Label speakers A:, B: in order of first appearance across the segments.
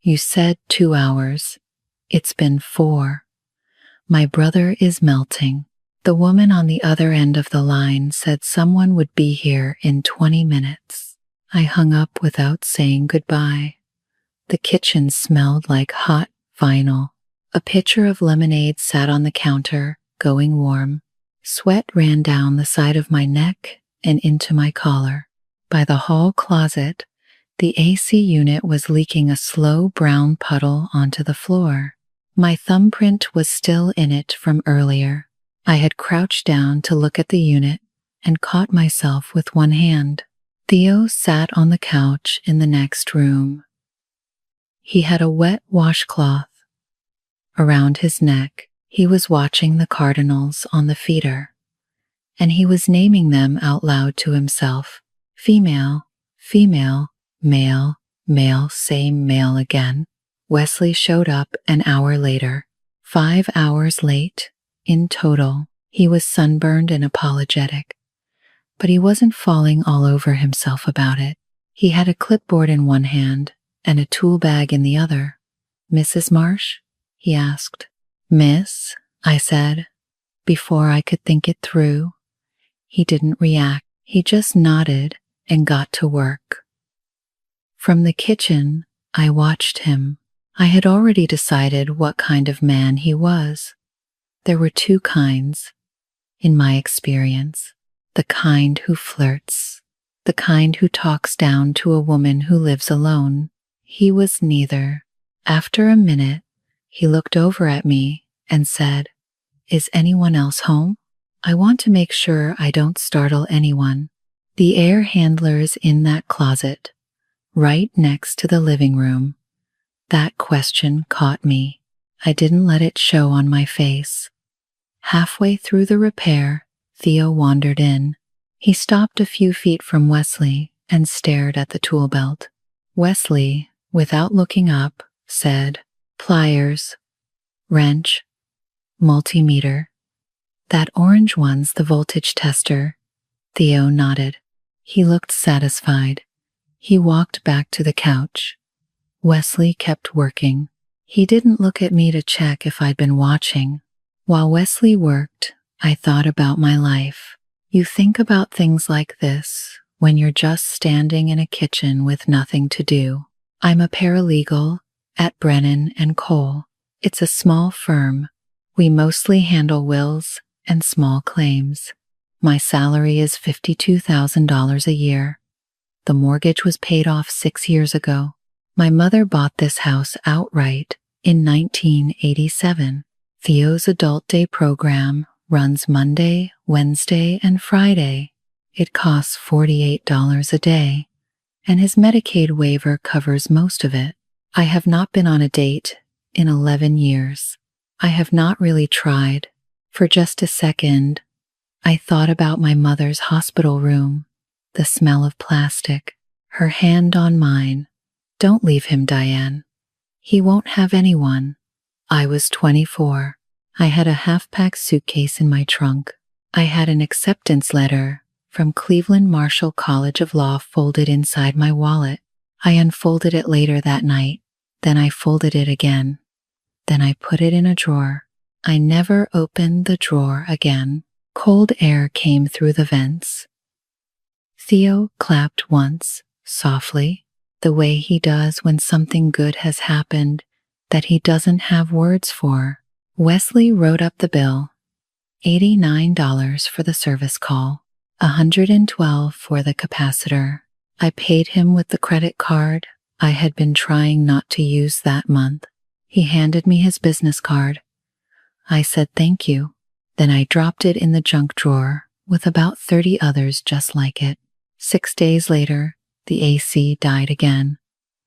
A: You said 2 hours. It's been 4. My brother is melting. The woman on the other end of the line said someone would be here in 20 minutes. I hung up without saying goodbye. The kitchen smelled like hot vinyl. A pitcher of lemonade sat on the counter, going warm. Sweat ran down the side of my neck and into my collar. By the hall closet, the AC unit was leaking a slow brown puddle onto the floor. My thumbprint was still in it from earlier. I had crouched down to look at the unit and caught myself with one hand. Theo sat on the couch in the next room. He had a wet washcloth around his neck. He was watching the cardinals on the feeder, and he was naming them out loud to himself. Female, female, male, male, same male again. Wesley showed up an hour later, 5 hours late in total. He was sunburned and apologetic, but he wasn't falling all over himself about it. He had a clipboard in one hand and a tool bag in the other. "Mrs. Marsh?" he asked. "Miss," I said. Before I could think it through, he didn't react. He just nodded and got to work. From the kitchen, I watched him. I had already decided what kind of man he was. There were 2 kinds, in my experience. The kind who flirts, the kind who talks down to a woman who lives alone. He was neither. After a minute, he looked over at me and said, "Is anyone else home? I want to make sure I don't startle anyone. The air handler is in that closet, right next to the living room." That question caught me. I didn't let it show on my face. Halfway through the repair, Theo wandered in. He stopped a few feet from Wesley and stared at the tool belt. Wesley, without looking up, said, "Pliers, wrench, multimeter. That orange one's the voltage tester." Theo nodded. He looked satisfied. He walked back to the couch. Wesley kept working. He didn't look at me to check if I'd been watching. While Wesley worked, I thought about my life. You think about things like this when you're just standing in a kitchen with nothing to do. I'm a paralegal at Brennan & Cole. It's a small firm. We mostly handle wills and small claims. My salary is $52,000 a year. The mortgage was paid off 6 years ago. My mother bought this house outright in 1987. Theo's adult day program runs Monday, Wednesday, and Friday. It costs $48 a day, and his Medicaid waiver covers most of it. I have not been on a date in 11 years. I have not really tried. For just a second, I thought about my mother's hospital room, the smell of plastic, her hand on mine. "Don't leave him, Diane. He won't have anyone." I was 24. I had a half-packed suitcase in my trunk. I had an acceptance letter from Cleveland Marshall College of Law folded inside my wallet. I unfolded it later that night. Then I folded it again. Then I put it in a drawer. I never opened the drawer again. Cold air came through the vents. Theo clapped once, softly, the way he does when something good has happened that he doesn't have words for. Wesley wrote up the bill. $89 for the service call, $112 for the capacitor. I paid him with the credit card I had been trying not to use that month. He handed me his business card. I said thank you. Then I dropped it in the junk drawer with about 30 others just like it. 6 days later, the AC died again.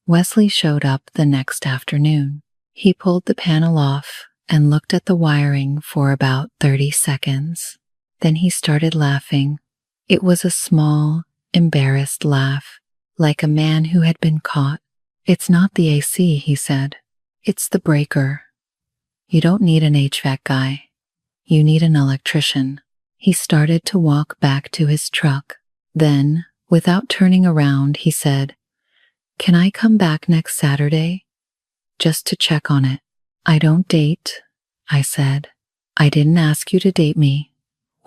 A: Wesley showed up the next afternoon. He pulled the panel off and looked at the wiring for about 30 seconds. Then he started laughing. It was a small, embarrassed laugh, like a man who had been caught. "It's not the AC," he said. "It's the breaker. You don't need an HVAC guy. You need an electrician." He started to walk back to his truck. Then, without turning around, he said, "Can I come back next Saturday?" just to check on it. I don't date, I said. I didn't ask you to date me,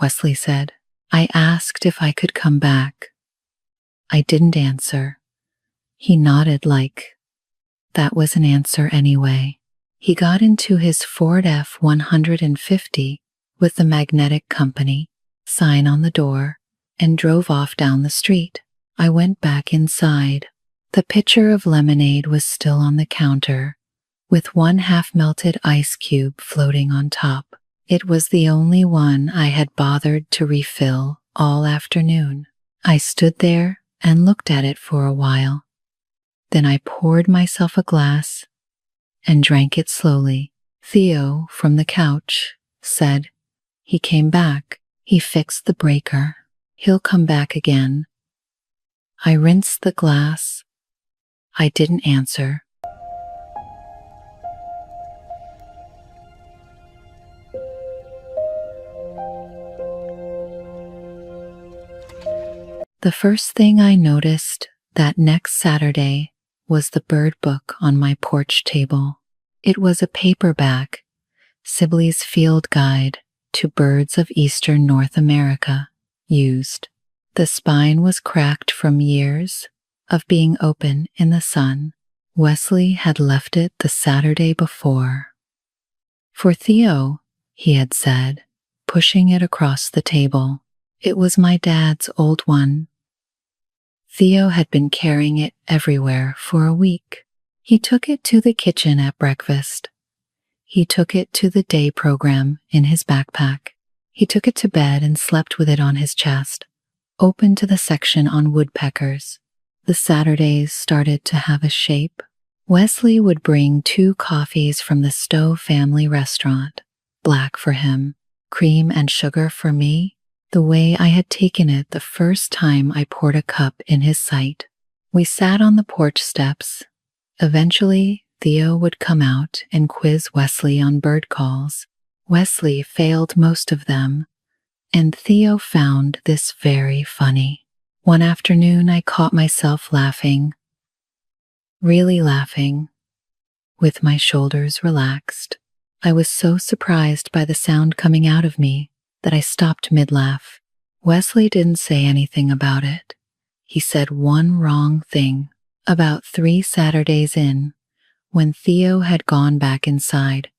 A: Wesley said. I asked if I could come back. I didn't answer. He nodded like that was an answer anyway. He got into his Ford F-150 with the magnetic company sign on the door and drove off down the street. I went back inside. The pitcher of lemonade was still on the counter, with one half-melted ice cube floating on top. It was the only one I had bothered to refill all afternoon. I stood there and looked at it for a while. Then I poured myself a glass and drank it slowly. Theo, from the couch, said, "He came back. He fixed the breaker. He'll come back again." I rinsed the glass. I didn't answer. The first thing I noticed that next Saturday was the bird book on my porch table. It was a paperback, Sibley's Field Guide to Birds of Eastern North America, used. The spine was cracked from years of being open in the sun. Wesley had left it the Saturday before. For Theo, he had said, pushing it across the table. It was my dad's old one. Theo had been carrying it everywhere for a week. He took it to the kitchen at breakfast. He took it to the day program in his backpack. He took it to bed and slept with it on his chest, open to the section on woodpeckers. The Saturdays started to have a shape. Wesley would bring 2 coffees from the Stowe family restaurant, black for him, cream and sugar for me, the way I had taken it the first time I poured a cup in his sight. We sat on the porch steps. Eventually, Theo would come out and quiz Wesley on bird calls. Wesley failed most of them, and Theo found this very funny. One afternoon, I caught myself laughing, really laughing, with my shoulders relaxed. I was so surprised by the sound coming out of me that I stopped mid-laugh. Wesley didn't say anything about it. He said one wrong thing. About 3 Saturdays in, when Theo had gone back inside,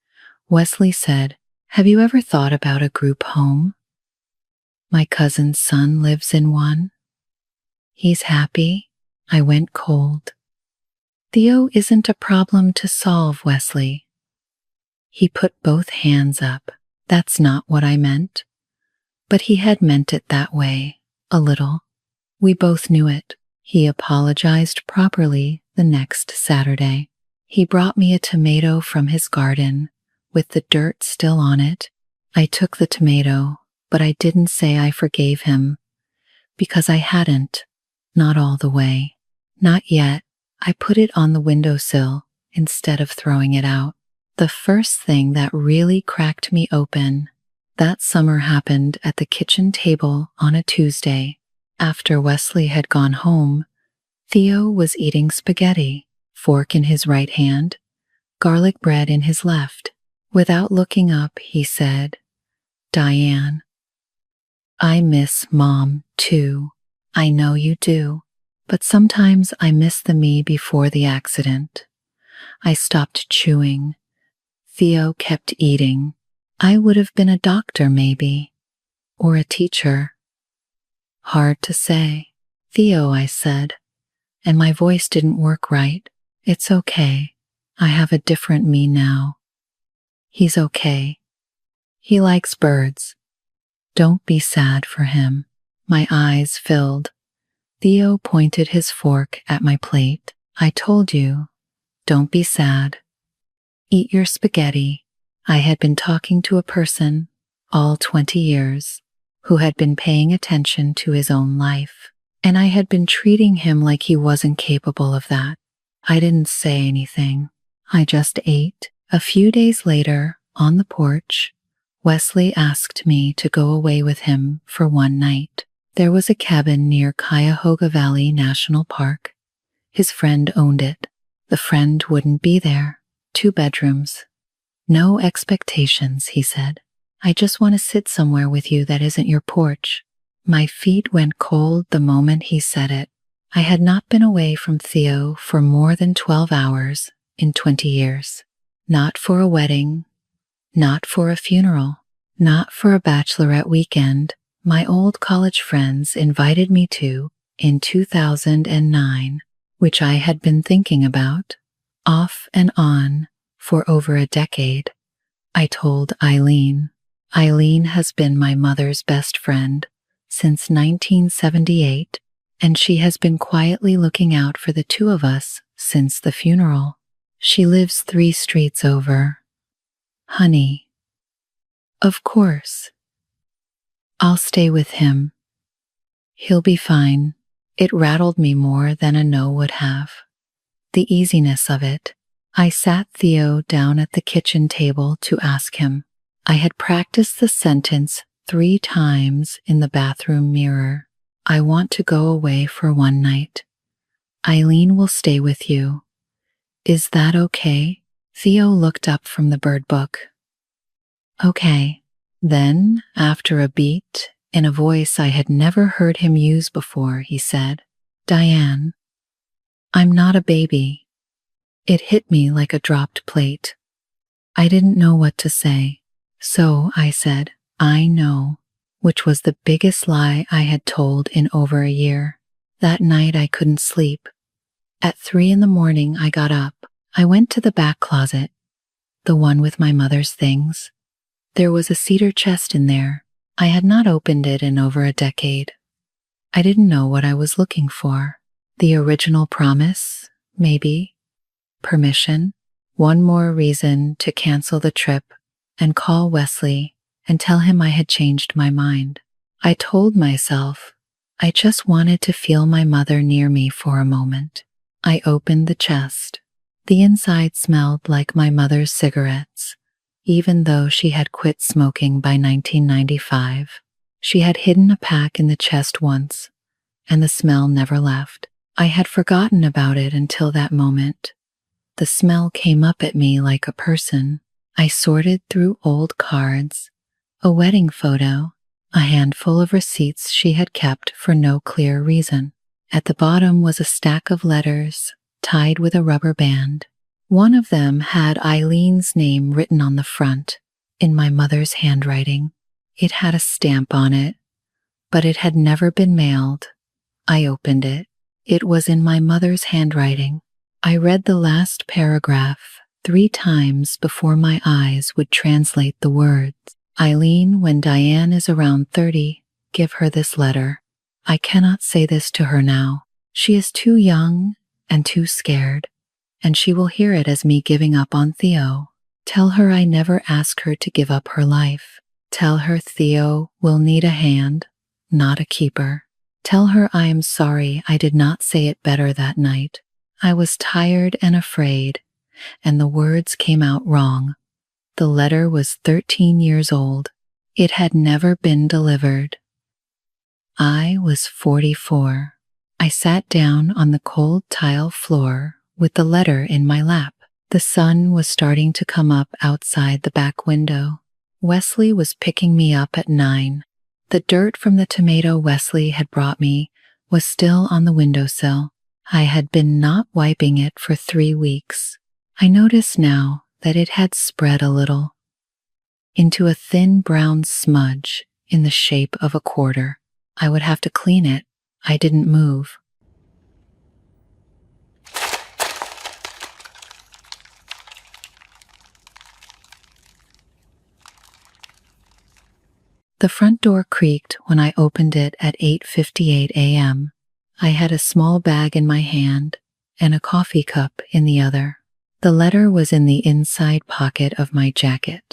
A: Wesley said, "Have you ever thought about a group home? My cousin's son lives in one. He's happy." I went cold. Theo isn't a problem to solve, Wesley. He put both hands up. That's not what I meant. But he had meant it that way, a little. We both knew it. He apologized properly the next Saturday. He brought me a tomato from his garden, with the dirt still on it. I took the tomato, but I didn't say I forgave him, because I hadn't, not all the way. Not yet. I put it on the windowsill instead of throwing it out. The first thing that really cracked me open that summer happened at the kitchen table on a Tuesday. After Wesley had gone home, Theo was eating spaghetti, fork in his right hand, garlic bread in his left. Without looking up, he said, "Diane, I miss Mom, too. I know you do, but sometimes I miss the me before the accident." I stopped chewing. Theo kept eating. I would have been a doctor, maybe, or a teacher. Hard to say. "Theo," I said, and my voice didn't work right. "It's okay. I have a different me now." "He's okay. He likes birds. Don't be sad for him." My eyes filled. Theo pointed his fork at my plate. "I told you, don't be sad. Eat your spaghetti." I had been talking to a person, all 20 years, who had been paying attention to his own life, and I had been treating him like he wasn't capable of that. I didn't say anything. I just ate. A few days later, on the porch, Wesley asked me to go away with him for one night. There was a cabin near Cuyahoga Valley National Park. His friend owned it. The friend wouldn't be there. 2 bedrooms. No expectations, he said. I just want to sit somewhere with you that isn't your porch. My feet went cold the moment he said it. I had not been away from Theo for more than 12 hours in 20 years. Not for a wedding, not for a funeral, not for a bachelorette weekend my old college friends invited me to in 2009, which I had been thinking about, off and on, for over a decade. I told Eileen. Eileen has been my mother's best friend since 1978, and she has been quietly looking out for the two of us since the funeral. She lives 3 streets over. Honey. Of course. I'll stay with him. He'll be fine. It rattled me more than a no would have. The easiness of it. I sat Theo down at the kitchen table to ask him. I had practiced the sentence 3 times in the bathroom mirror. I want to go away for one night. Eileen will stay with you. Is that okay? Theo looked up from the bird book. Okay. Then, after a beat, in a voice I had never heard him use before, he said, Diane, I'm not a baby. It hit me like a dropped plate. I didn't know what to say. So I said, I know, which was the biggest lie I had told in over a year. That night I couldn't sleep. At 3 a.m. I got up. I went to the back closet, the one with my mother's things. There was a cedar chest in there. I had not opened it in over a decade. I didn't know what I was looking for. The original promise, maybe. Permission. One more reason to cancel the trip and call Wesley and tell him I had changed my mind. I told myself I just wanted to feel my mother near me for a moment. I opened the chest. The inside smelled like my mother's cigarettes. Even though she had quit smoking by 1995, she had hidden a pack in the chest once, and the smell never left. I had forgotten about it until that moment. The smell came up at me like a person. I sorted through old cards, a wedding photo, a handful of receipts she had kept for no clear reason. At the bottom was a stack of letters tied with a rubber band. One of them had Eileen's name written on the front, in my mother's handwriting. It had a stamp on it, but it had never been mailed. I opened it. It was in my mother's handwriting. I read the last paragraph 3 times before my eyes would translate the words. Eileen, when Diane is around 30, give her this letter. I cannot say this to her now. She is too young and too scared, and she will hear it as me giving up on Theo. Tell her I never asked her to give up her life. Tell her Theo will need a hand, not a keeper. Tell her I am sorry I did not say it better that night. I was tired and afraid, and the words came out wrong. The letter was 13 years old. It had never been delivered. I was 44. I sat down on the cold tile floor with the letter in my lap. The sun was starting to come up outside the back window. Wesley was picking me up at 9. The dirt from the tomato Wesley had brought me was still on the windowsill. I had been not wiping it for 3 weeks. I noticed now that it had spread a little into a thin brown smudge in the shape of a quarter. I would have to clean it. I didn't move. The front door creaked when I opened it at 8:58 a.m. I had a small bag in my hand and a coffee cup in the other. The letter was in the inside pocket of my jacket.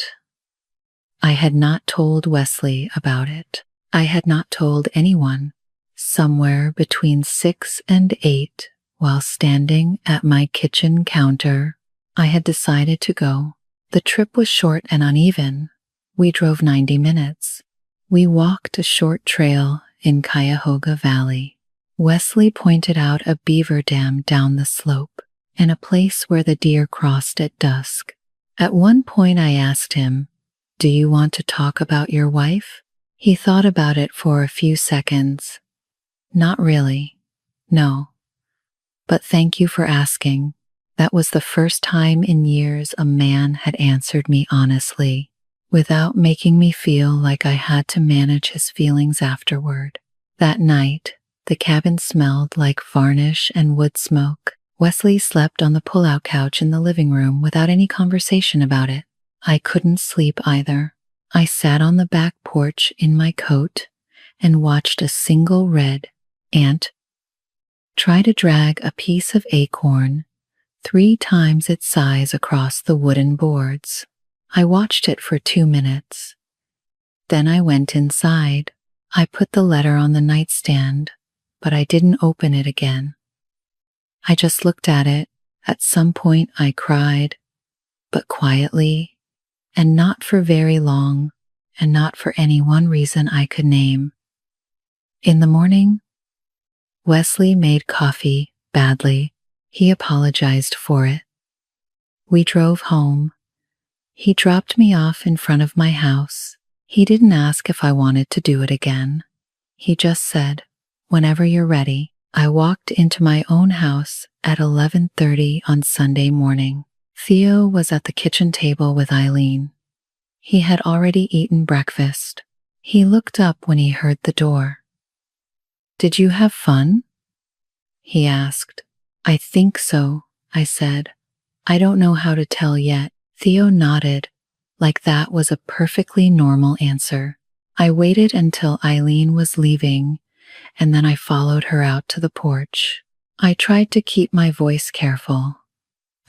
A: I had not told Wesley about it. I had not told anyone. Somewhere between 6 and 8, while standing at my kitchen counter, I had decided to go. The trip was short and uneven. We drove 90 minutes. We walked a short trail in Cuyahoga Valley. Wesley pointed out a beaver dam down the slope. and a place where the deer crossed at dusk. At one point I asked him, "Do you want to talk about your wife?" He thought about it for a few seconds. "Not really. No. But thank you for asking." That was the first time in years a man had answered me honestly, without making me feel like I had to manage his feelings afterward. That night, the cabin smelled like varnish and wood smoke. Wesley slept on the pull-out couch in the living room without any conversation about it. I couldn't sleep either. I sat on the back porch in my coat and watched a single red ant try to drag a piece of acorn 3 times its size across the wooden boards. I watched it for 2 minutes. Then I went inside. I put the letter on the nightstand, but I didn't open it again. I just looked at it. At some point I cried, but quietly, and not for very long, and not for any one reason I could name. In the morning, Wesley made coffee badly. He apologized for it. We drove home. He dropped me off in front of my house. He didn't ask if I wanted to do it again. He just said, "Whenever you're ready." I walked into my own house at 11:30 on Sunday morning. Theo was at the kitchen table with Eileen. He had already eaten breakfast. He looked up when he heard the door. "Did you have fun?" he asked. "I think so," I said. "I don't know how to tell yet." Theo nodded, like that was a perfectly normal answer. I waited until Eileen was leaving, and then I followed her out to the porch. I tried to keep my voice careful.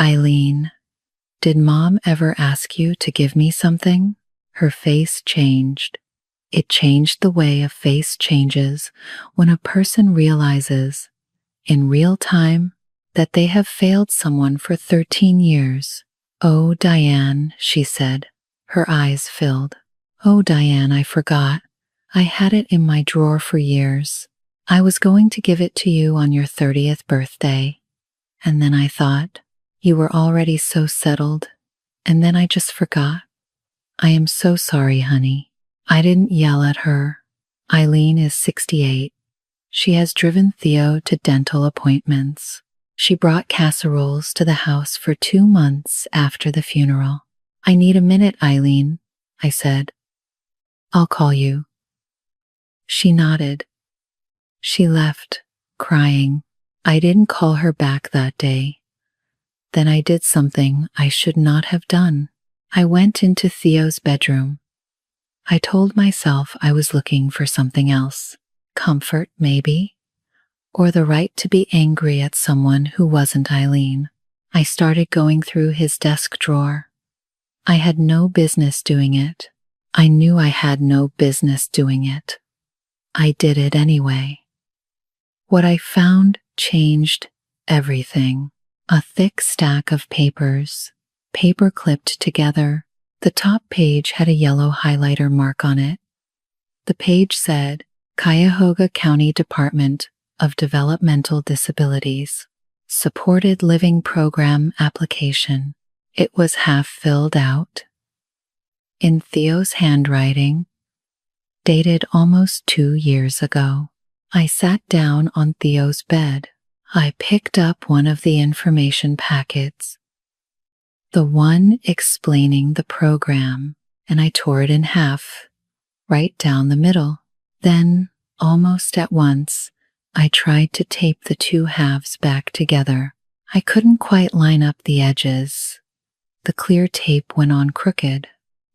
A: "Eileen, did Mom ever ask you to give me something?" Her face changed. It changed the way a face changes when a person realizes, in real time, that they have failed someone for 13 years. "Oh, Diane," she said. Her eyes filled. "Oh, Diane, I forgot. I had it in my drawer for years. I was going to give it to you on your 30th birthday. And then I thought, you were already so settled. And then I just forgot. I am so sorry, honey." I didn't yell at her. Eileen is 68. She has driven Theo to dental appointments. She brought casseroles to the house for 2 months after the funeral. "I need a minute, Eileen," I said. "I'll call you." She nodded. She left, crying. I didn't call her back that day. Then I did something I should not have done. I went into Theo's bedroom. I told myself I was looking for something else. Comfort, maybe? Or the right to be angry at someone who wasn't Eileen. I started going through his desk drawer. I had no business doing it. I knew I had no business doing it. I did it anyway. What I found changed everything. A thick stack of papers, paper clipped together. The top page had a yellow highlighter mark on it. The page said, "Cuyahoga County Department of Developmental Disabilities, Supported Living Program Application." It was half filled out. In Theo's handwriting, dated almost 2 years ago. I sat down on Theo's bed. I picked up one of the information packets, the one explaining the program, and I tore it in half, right down the middle. Then, almost at once, I tried to tape the 2 halves back together. I couldn't quite line up the edges. The clear tape went on crooked.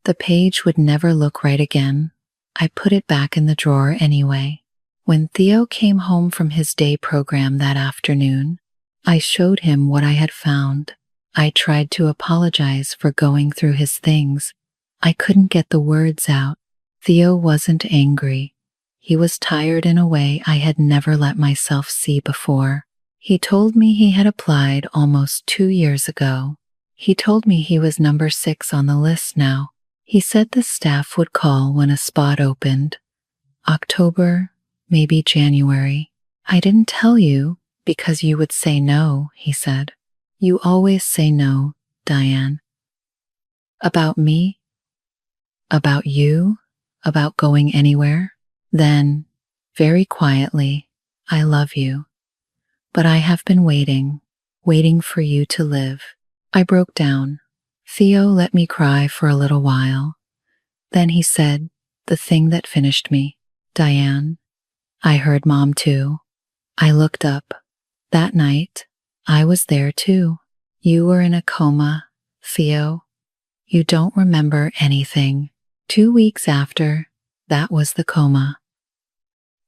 A: The page would never look right again. I put it back in the drawer anyway. When Theo came home from his day program that afternoon, I showed him what I had found. I tried to apologize for going through his things. I couldn't get the words out. Theo wasn't angry. He was tired in a way I had never let myself see before. He told me he had applied almost 2 years ago. He told me he was number 6 on the list now. He said the staff would call when a spot opened. October, maybe January. "I didn't tell you because you would say no," he said. You always say no, Diane. About me? About you? About going anywhere? Then, very quietly, I love you. But I have been waiting for you to live. I broke down. Theo let me cry for a little while. Then he said the thing that finished me. Diane, I heard Mom too. I looked up. That night, I was there too. You were in a coma, Theo. You don't remember anything. 2 weeks after, that was the coma.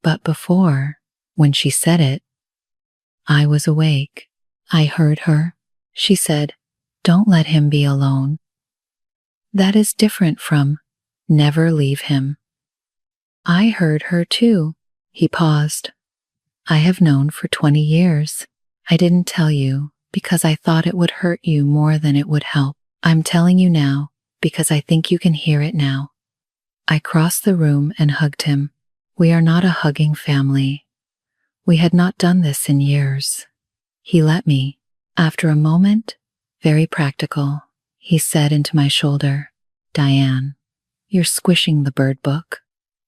A: But before, when she said it, I was awake. I heard her. She said, "Don't let him be alone." That is different from "never leave him." I heard her too. He paused. I have known for 20 years. I didn't tell you because I thought it would hurt you more than it would help. I'm telling you now because I think you can hear it now. I crossed the room and hugged him. We are not a hugging family. We had not done this in years. He let me. After a moment, very practical, he said into my shoulder, "Diane, you're squishing the bird book."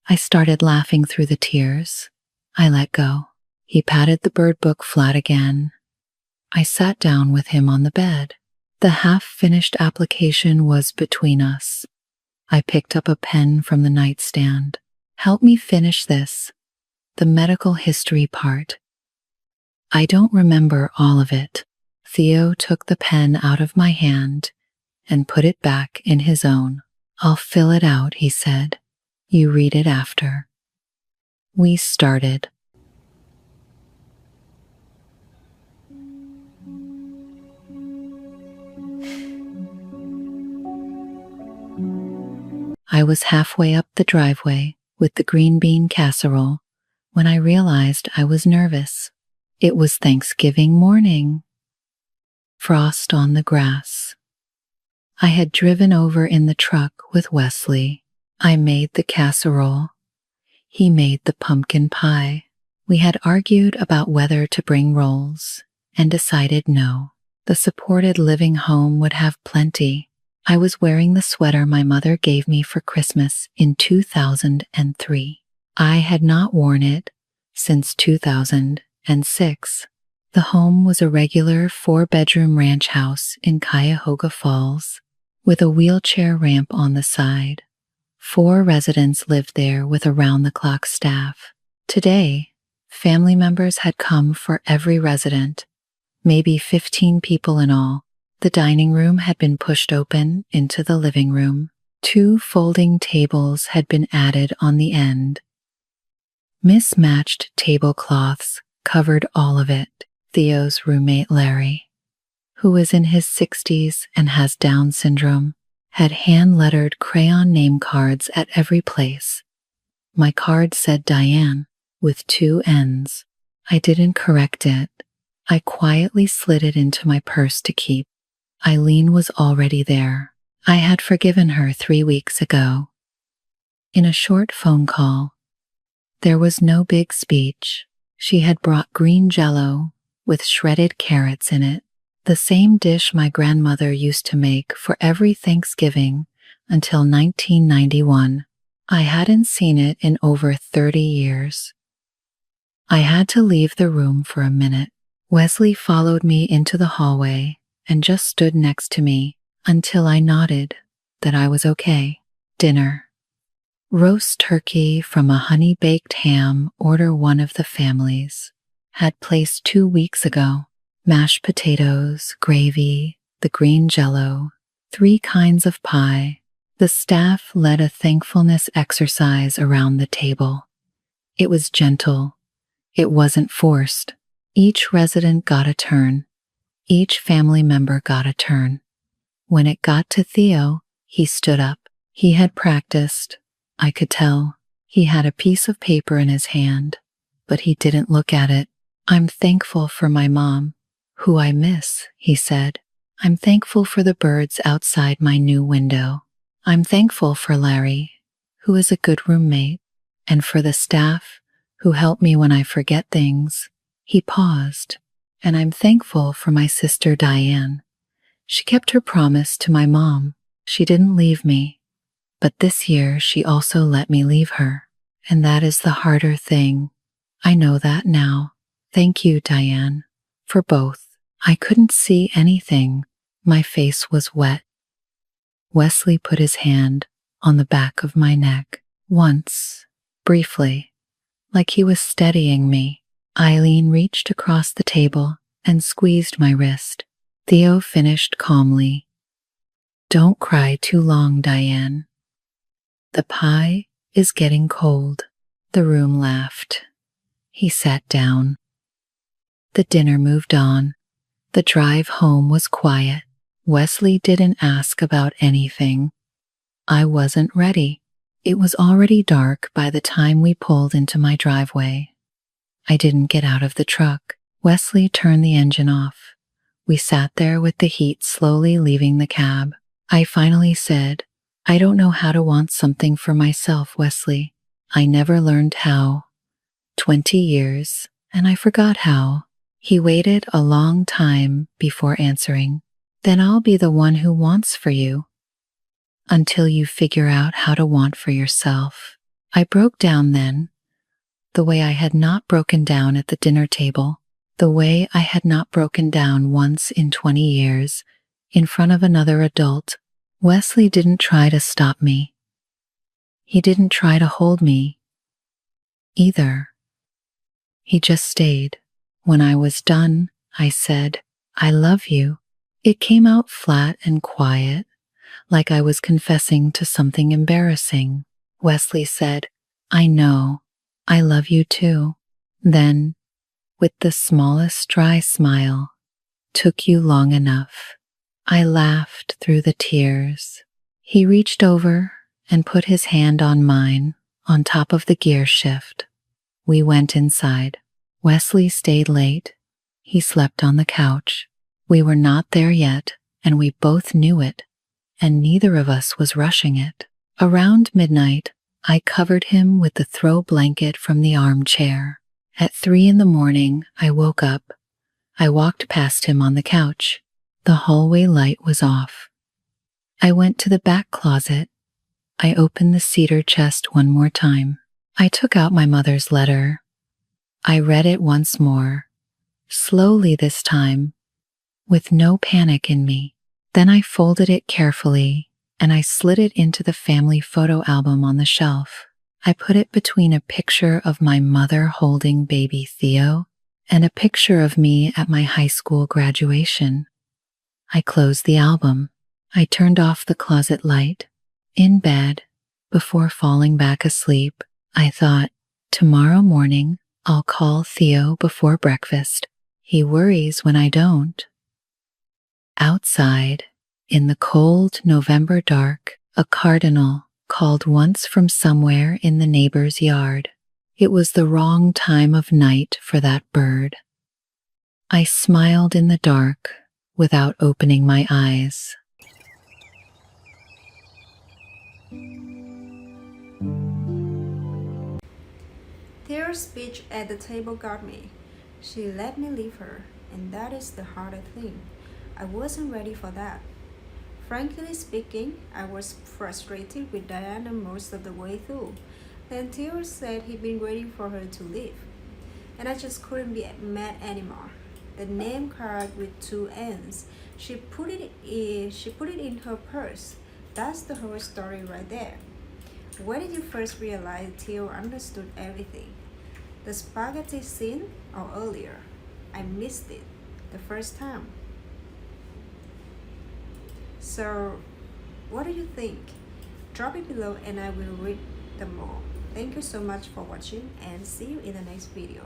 A: I started laughing through the tears. I let go. He patted the bird book flat again. I sat down with him on the bed. The half-finished application was between us. I picked up a pen from the nightstand. "Help me finish this. The medical history part." I don't remember all of it. Theo took the pen out of my hand and put it back in his own. "I'll fill it out," he said. "You read it after." We started. I was halfway up the driveway with the green bean casserole when I realized I was nervous. It was Thanksgiving morning. Frost on the grass. I had driven over in the truck with Wesley. I made the casserole. He made the pumpkin pie. We had argued about whether to bring rolls and decided no. The supported living home would have plenty. I was wearing the sweater my mother gave me for Christmas in 2003. I had not worn it since 2006. The home was a regular 4-bedroom ranch house in Cuyahoga Falls, with a wheelchair ramp on the side. 4 residents lived there with around-the-clock staff. Today, family members had come for every resident, maybe 15 people in all. The dining room had been pushed open into the living room. 2 folding tables had been added on the end. Mismatched tablecloths covered all of it. Theo's roommate Larry, who is in his 60s and has Down syndrome, had hand-lettered crayon name cards at every place. My card said Diane, with 2 N's. I didn't correct it. I quietly slid it into my purse to keep. Eileen was already there. I had forgiven her 3 weeks ago. In a short phone call, there was no big speech. She had brought green Jell-O with shredded carrots in it, the same dish my grandmother used to make for every Thanksgiving until 1991. I hadn't seen it in over 30 years. I had to leave the room for a minute. Wesley followed me into the hallway and just stood next to me until I nodded that I was okay. Dinner. Roast turkey from a honey-baked ham order one of the families had placed 2 weeks ago. Mashed potatoes, gravy, the green Jell-O, 3 kinds of pie. The staff led a thankfulness exercise around the table. It was gentle. It wasn't forced. Each resident got a turn. Each family member got a turn. When it got to Theo, he stood up. He had practiced. I could tell. He had a piece of paper in his hand, but he didn't look at it. "I'm thankful for my mom, who I miss," he said. "I'm thankful for the birds outside my new window. I'm thankful for Larry, who is a good roommate, and for the staff who help me when I forget things." He paused. and I'm thankful for my sister Diane. She kept her promise to my mom. She didn't leave me. But this year she also let me leave her. And that is the harder thing. I know that now. Thank you, Diane, for both. I couldn't see anything. My face was wet. Wesley put his hand on the back of my neck. Once, briefly, like he was steadying me. Eileen reached across the table and squeezed my wrist. Theo finished calmly. Don't cry too long, Diane. The pie is getting cold. The room laughed. He sat down. The dinner moved on. The drive home was quiet. Wesley didn't ask about anything. I wasn't ready. It was already dark by the time we pulled into my driveway. I didn't get out of the truck. Wesley turned the engine off. We sat there with the heat slowly leaving the cab. I finally said, I don't know how to want something for myself, Wesley. I never learned how. 20 years, and I forgot how. He waited a long time before answering. Then I'll be the one who wants for you. Until you figure out how to want for yourself. I broke down then, the way I had not broken down at the dinner table, the way I had not broken down once in 20 years, in front of another adult. Wesley didn't try to stop me. He didn't try to hold me, either. He just stayed. When I was done, I said, I love you. It came out flat and quiet, like I was confessing to something embarrassing. Wesley said, I know, I love you too. Then, with the smallest dry smile, took you long enough. I laughed through the tears. He reached over and put his hand on mine, on top of the gear shift. We went inside. Wesley stayed late. He slept on the couch. We were not there yet, and we both knew it, and neither of us was rushing it. Around midnight, I covered him with the throw blanket from the armchair. At 3 a.m, I woke up. I walked past him on the couch. The hallway light was off. I went to the back closet. I opened the cedar chest one more time. I took out my mother's letter. I read it once more, slowly this time, with no panic in me. Then I folded it carefully and I slid it into the family photo album on the shelf. I put it between a picture of my mother holding baby Theo and a picture of me at my high school graduation. I closed the album. I turned off the closet light. In bed, before falling back asleep, I thought, tomorrow morning, I'll call Theo before breakfast. He worries when I don't. Outside, in the cold November dark, a cardinal called once from somewhere in the neighbor's yard. It was the wrong time of night for that bird. I smiled in the dark without opening my eyes.
B: Theo's speech at the table got me. She let me leave her, and that is the harder thing. I wasn't ready for that. Frankly speaking, I was frustrated with Diana most of the way through. Then Theo said he'd been waiting for her to leave, and I just couldn't be mad anymore. The name card with 2 N's. She put it in her purse. That's the whole story right there. When did you first realize Theo understood everything? The spaghetti scene or earlier? I missed it the first time. So, what do you think? Drop it below and I will read them all. Thank you so much for watching and see you in the next video.